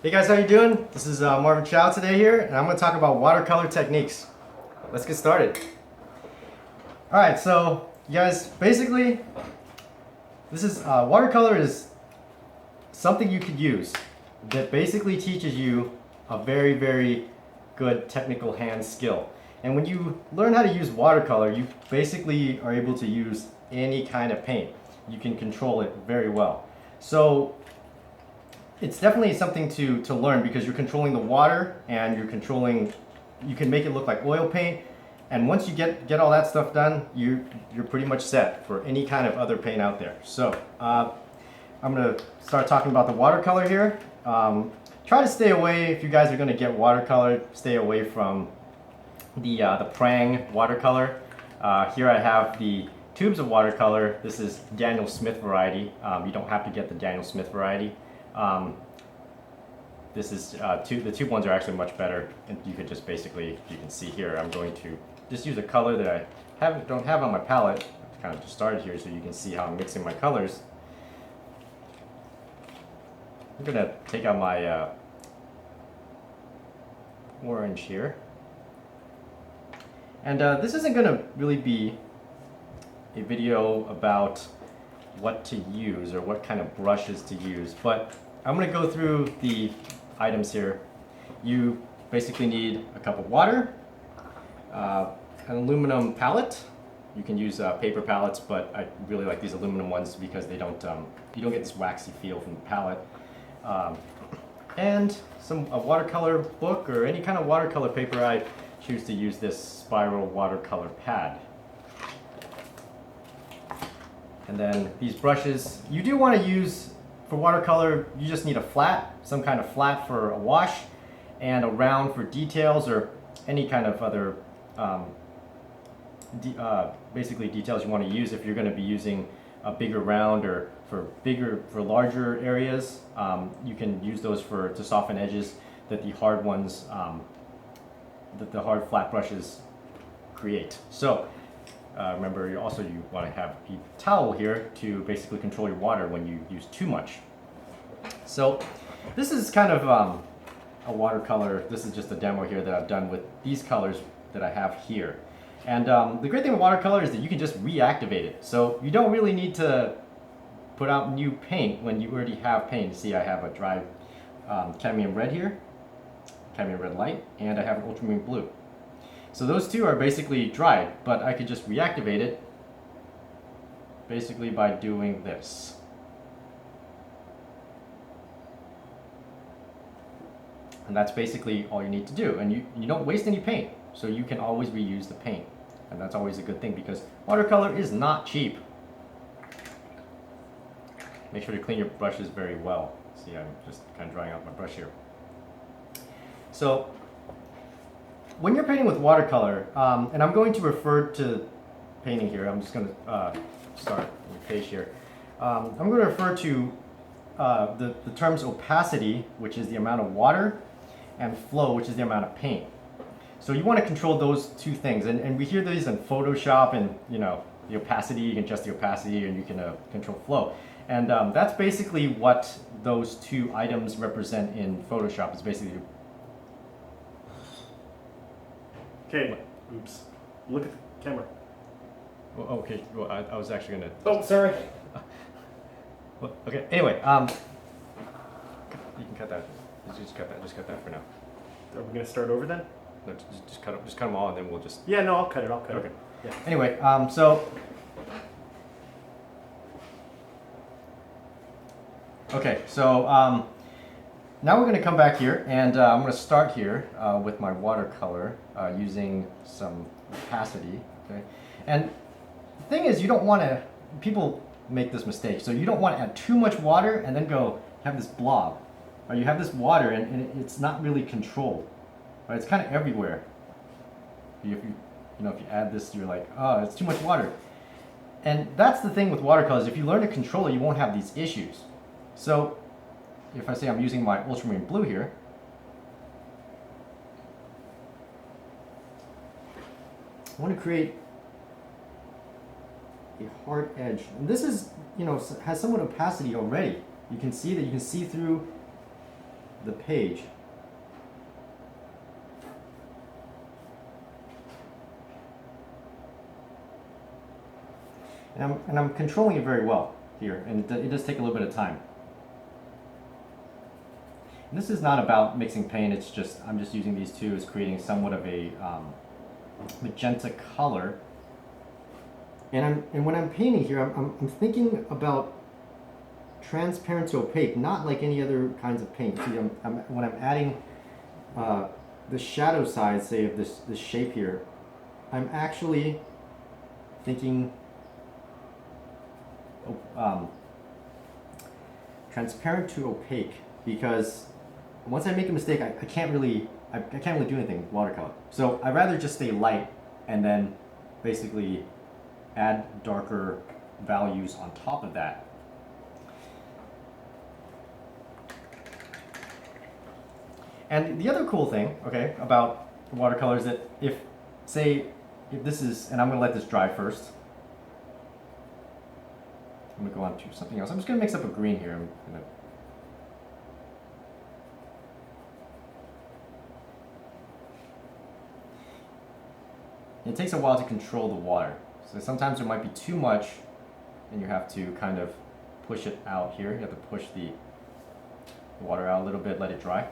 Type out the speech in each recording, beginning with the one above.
Hey guys, how you doing? This is Marvin Chow today here, and I'm going to talk about watercolor techniques. Let's get started. Alright, so you guys, basically, this is watercolor is something you could use that basically teaches you a very, very good technical hand skill. And when you learn how to use watercolor, you basically are able to use any kind of paint. You can control it very well. So it's definitely something to learn because you're controlling the water and you can make it look like oil paint. And once you get all that stuff done, you're pretty much set for any kind of other paint out there. So I'm gonna start talking about the watercolor here. Try to stay away, if you guys are gonna get watercolor, stay away from the Prang watercolor. Here I have the tubes of watercolor. This is Daniel Smith variety. You don't have to get the Daniel Smith variety. This is the tube ones are actually much better, and you could just basically, you can see here, I'm going to just use a color that I don't have on my palette. I've kind of just started here so you can see how I'm mixing my colors. I'm gonna take out my orange here, and this isn't gonna really be a video about what to use or what kind of brushes to use, but I'm going to go through the items here. You basically need a cup of water, an aluminum palette. You can use paper palettes, but I really like these aluminum ones because they don't you don't get this waxy feel from the palette. And a watercolor book or any kind of watercolor paper. I choose to use this spiral watercolor pad. And then these brushes, you do want to use, for watercolor, you just need a flat, some kind of flat for a wash, and a round for details or any kind of other basically details you want to use if you're going to be using a bigger round or for larger areas. You can use those to soften edges that the hard ones, that the hard flat brushes create. So remember, you want to have a towel here to basically control your water when you use too much. So this is kind of a watercolor. This is just a demo here that I've done with these colors that I have here. And the great thing with watercolor is that you can just reactivate it. So you don't really need to put out new paint when you already have paint. See, I have a dry cadmium red here, cadmium red light, and I have an ultramarine blue. So those two are basically dried, but I could just reactivate it basically by doing this. And that's basically all you need to do. And you don't waste any paint, so you can always reuse the paint. And that's always a good thing because watercolor is not cheap. Make sure to clean your brushes very well. See, I'm just kind of drying out my brush here. So when you're painting with watercolor, and I'm going to refer to painting here, I'm just going to start on the page here. I'm going to refer to the terms opacity, which is the amount of water, and flow, which is the amount of paint. So you want to control those two things, and we hear these in Photoshop, and the opacity, you can adjust the opacity, and you can control flow. And that's basically what those two items represent in Photoshop. Is basically. Okay, oops. Look at the camera. Well, okay, well, I was actually gonna. Oh, sorry. Well, okay, anyway, you can cut that. Just cut that for now. Are we gonna start over then? No, just cut them all, and then we'll just. Yeah, no, I'll cut it. Okay. Yeah. Anyway, so. Okay, so now we're going to come back here, and I'm going to start here with my watercolor using some opacity. Okay, and the thing is, you don't want to. People make this mistake, so you don't want to add too much water and then go have this blob, or you have this water and it's not really controlled. Right? It's kind of everywhere. If you add this, you're like, oh, it's too much water. And that's the thing with watercolors. If you learn to control it, you won't have these issues. So if I say I'm using my ultramarine blue here, I want to create a hard edge. And this is, has somewhat opacity already. You can see that you can see through the page. And I'm controlling it very well here, and it does take a little bit of time. And this is not about mixing paint, it's just, I'm just using these two as creating somewhat of a magenta color. And when I'm painting here, I'm thinking about transparent to opaque, not like any other kinds of paint. See, when I'm adding the shadow side, say, of this shape here, I'm actually thinking transparent to opaque, because once I make a mistake, I can't really do anything with watercolor. So I'd rather just stay light and then basically add darker values on top of that. And the other cool thing, okay, about watercolor is that if this is, and I'm going to let this dry first. I'm going to go on to something else. I'm just going to mix up a green here. It takes a while to control the water. So sometimes there might be too much, and you have to kind of push it out here. You have to push the water out a little bit, let it dry.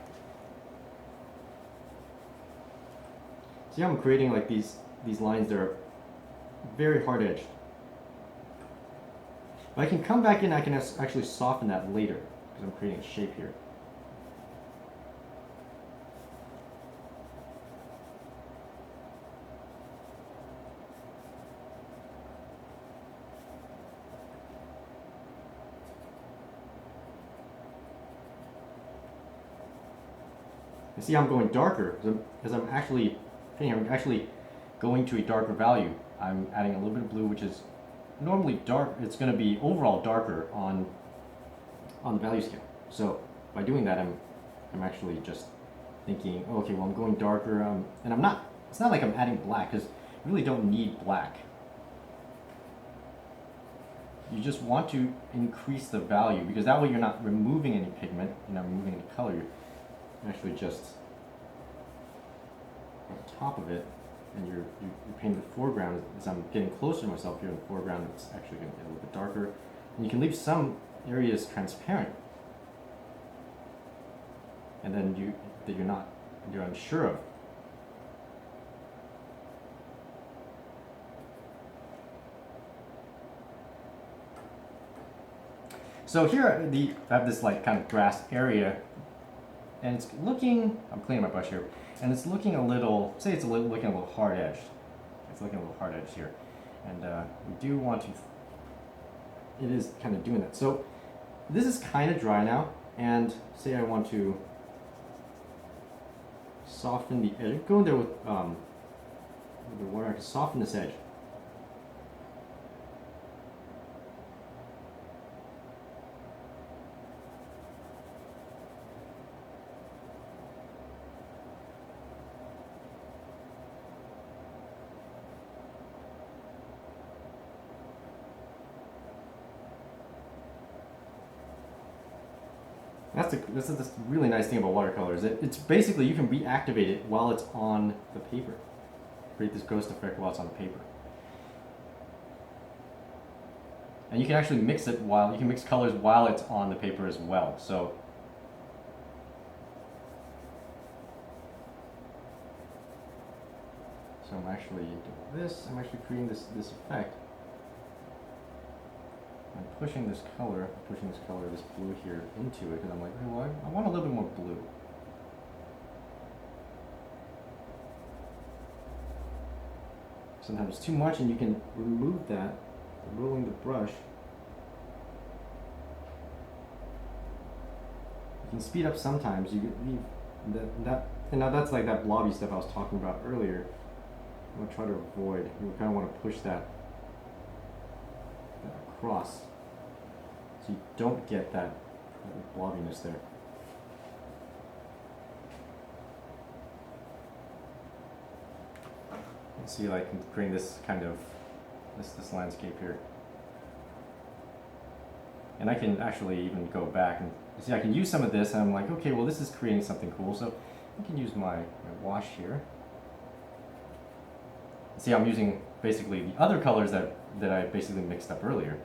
See how I'm creating like these lines that are very hard edged. But I can come back in, I can actually soften that later, because I'm creating a shape here. You see I'm going darker, because I'm actually going to a darker value. I'm adding a little bit of blue, which is normally dark. It's going to be overall darker on the value scale. So by doing that, I'm actually just thinking, oh, okay, well, I'm going darker, and I'm not. It's not like I'm adding black, because you really don't need black. You just want to increase the value, because that way you're not removing any pigment, you're not removing any color. You're actually just on top of it, and you're painting the foreground. As I'm getting closer to myself here in the foreground, it's actually going to get a little bit darker. And you can leave some areas transparent, and then you're unsure of. So here I have this like kind of grass area, and it's looking, I'm cleaning my brush here, and it's looking a little, say it's looking a little hard edged. It's looking a little hard edged here. And we do want to, it is kind of doing that. So this is kind of dry now, and say I want to soften the edge. Go in there with the water, I can soften this edge. This is the really nice thing about watercolors. It's basically, you can reactivate it while it's on the paper. Create this ghost effect while it's on the paper. And you can actually mix it you can mix colors while it's on the paper as well. So I'm actually doing this, I'm actually creating this effect. I'm pushing this color, this blue here into it, because I'm like, you know what? I want a little bit more blue. Sometimes it's too much, and you can remove that, rolling the brush. You can speed up sometimes. You can leave and now that's like that blobby stuff I was talking about earlier. I'm gonna try to avoid. You kind of want to push that across, so you don't get that blobbiness there. You see, like, creating this kind of this landscape here. And I can actually even go back and see, I can use some of this, and I'm like, okay, well, this is creating something cool, so I can use my wash here. See, I'm using basically the other colors that I basically mixed up earlier.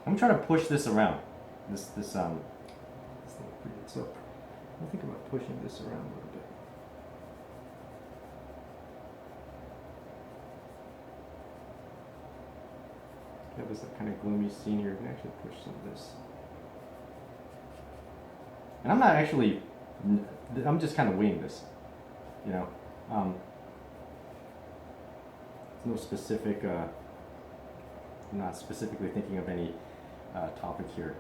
I'm trying to push this around. This thing so I'm thinking about pushing this around a little bit. You have this kind of gloomy scene here. You can actually push some of this. And I'm not actually, I'm just kind of winging this, you know. There's no specific, I'm not specifically thinking of any topic here.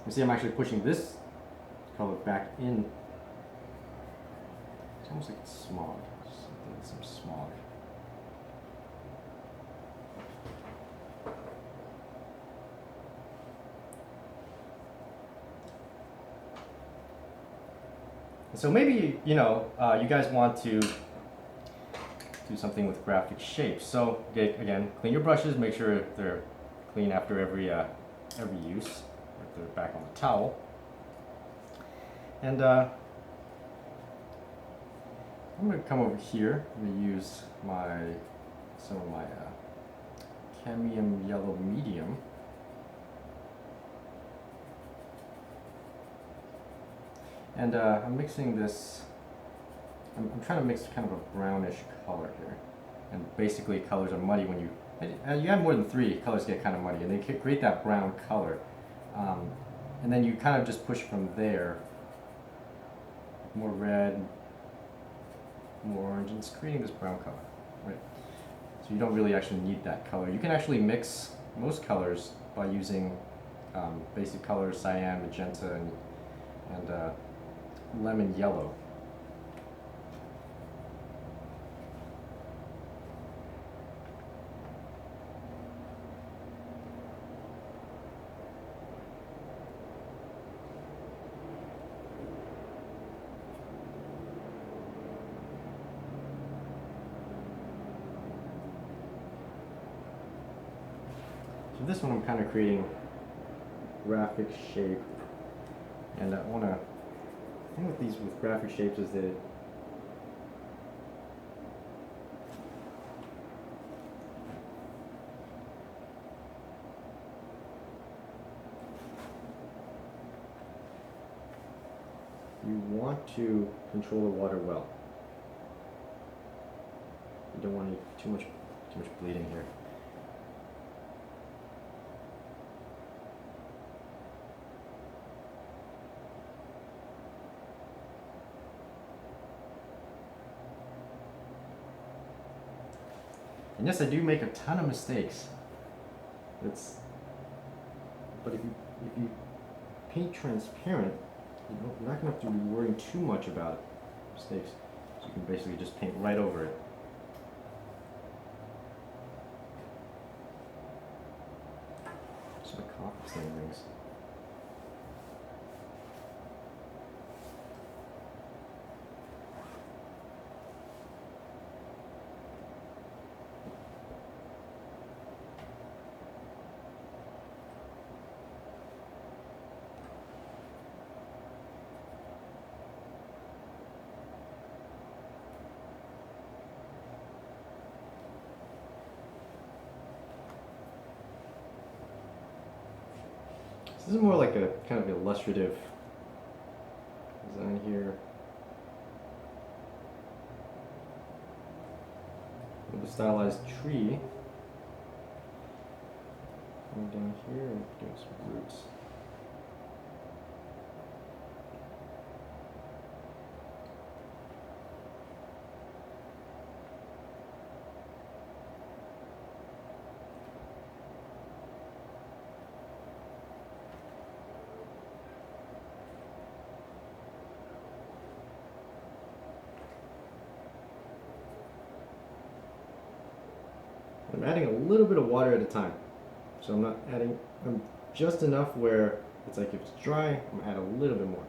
You see, I'm actually pushing this color back in. It's almost like it's smog. Some smog. So maybe, you know, you guys want to do something with graphic shapes. So again, clean your brushes. Make sure they're clean after every use. If they're back on the towel. And I'm going to come over here. I'm going to use some of my cadmium yellow medium. And I'm mixing this, I'm trying to mix kind of a brownish color here. And basically colors are muddy when you have more than 3, colors get kind of muddy, and they create that brown color. And then you kind of just push from there. More red, more orange, and it's creating this brown color, right? So you don't really actually need that color. You can actually mix most colors by using basic colors, cyan, magenta, and lemon yellow. So this one I'm kind of creating graphic shape, and I want to, the thing with these with graphic shapes is that you want to control the water well. You don't want too much bleeding here. And yes, I do make a ton of mistakes. But if you paint transparent, you're not going to have to be worrying too much about mistakes. So you can basically just paint right over it. Sort of compensating things. This is more like a kind of illustrative design here. With a stylized tree. Going down here and doing some roots. I'm adding a little bit of water at a time. So I'm not adding, I'm just enough where It's like if it's dry, I'm gonna add a little bit more.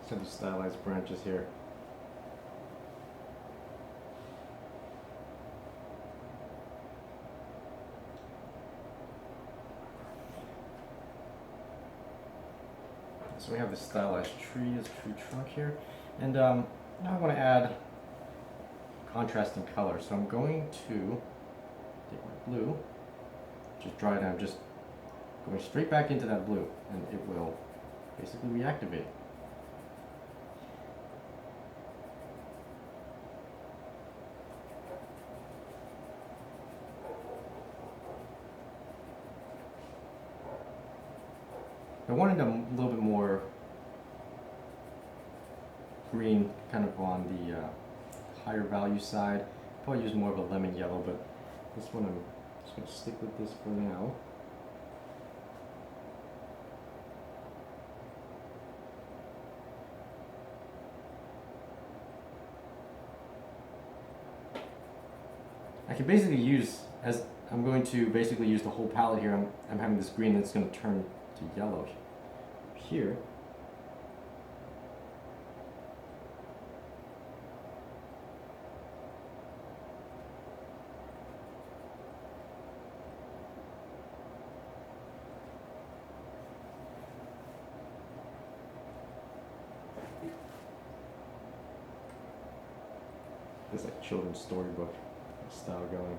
Some stylized branches here. So we have this stylized tree, this tree trunk here, and now I want to add contrasting color. So I'm going to take my blue, just dry it. I'm just going straight back into that blue, and it will basically reactivate. I wanted a little bit more green, kind of on the higher value side. Probably use more of a lemon yellow, but this one I'm just going to stick with this for now. I can basically use, as I'm going to basically use the whole palette here, I'm having this green that's going to turn to yellow here. There's like children's storybook style going.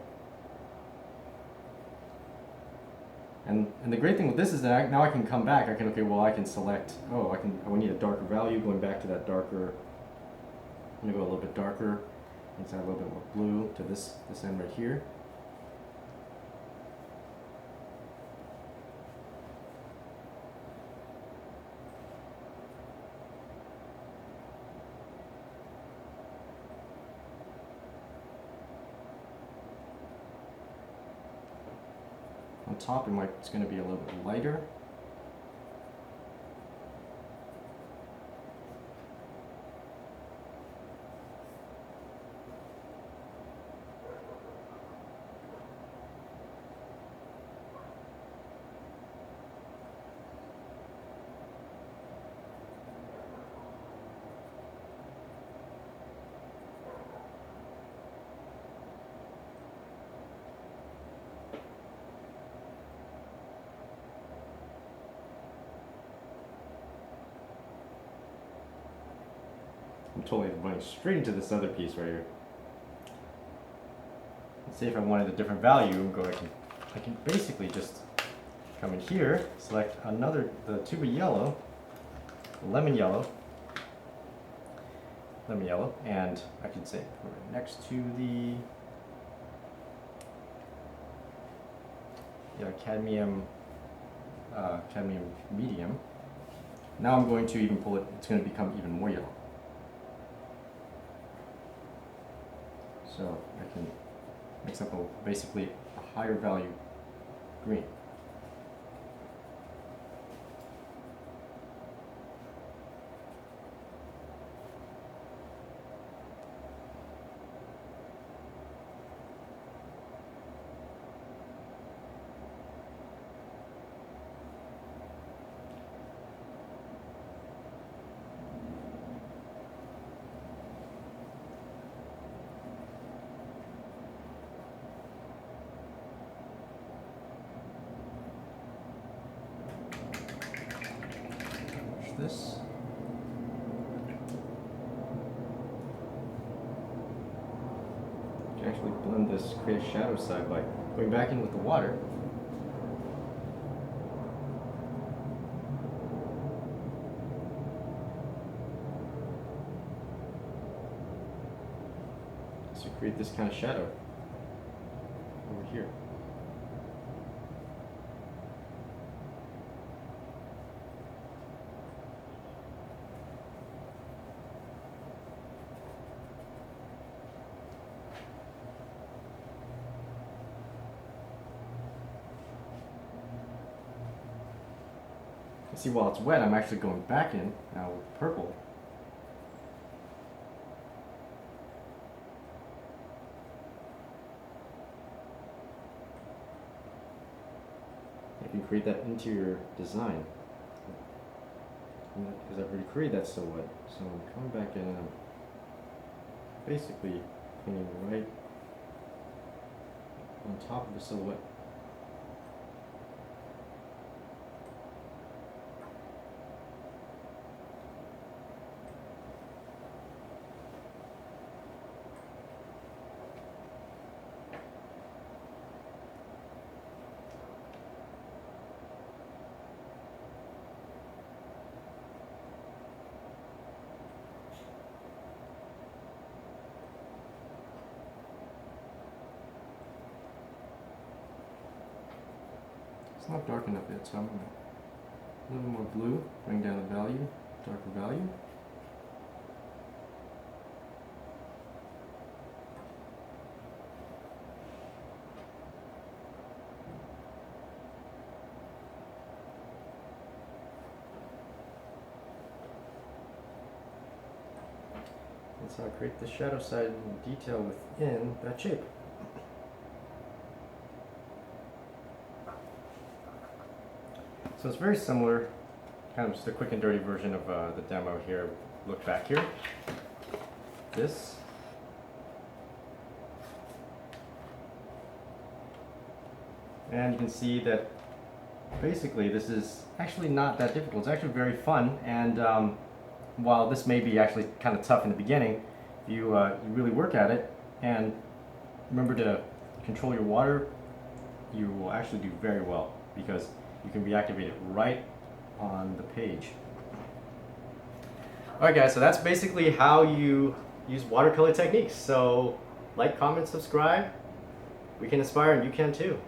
And the great thing with this is that now I can come back. I can, okay, well I can select, oh, I need a darker value, going back to that darker. I'm gonna go a little bit darker, let's add a little bit more blue to this end right here. On top, it's going to be a little bit lighter. I'm totally running straight into this other piece right here. Let's see if I wanted a different value. I can basically just come in here, select the tuba yellow, lemon yellow, and I can say put it next to the cadmium medium. Now I'm going to even pull it. It's going to become even more yellow. So I can mix up basically a higher value green. This. You can actually blend this, create a shadow side by going back in with the water. create this kind of shadow over here. See, while it's wet, I'm actually going back in now with purple. You can create that interior design. Because I've already created that silhouette. So I'm coming back in and I'm basically painting right on top of the silhouette. It's not dark enough yet, so I'm going to a little more blue, bring down the value, darker value. That's how I create the shadow side and detail within that shape. So it's very similar, kind of just a quick and dirty version of the demo here. Look back here. This. And you can see that basically this is actually not that difficult. It's actually very fun, and while this may be actually kind of tough in the beginning, you really work at it and remember to control your water, you will actually do very well because you can reactivate it right on the page. Alright guys, so that's basically how you use watercolor techniques. So like, comment, subscribe. We can inspire and you can too.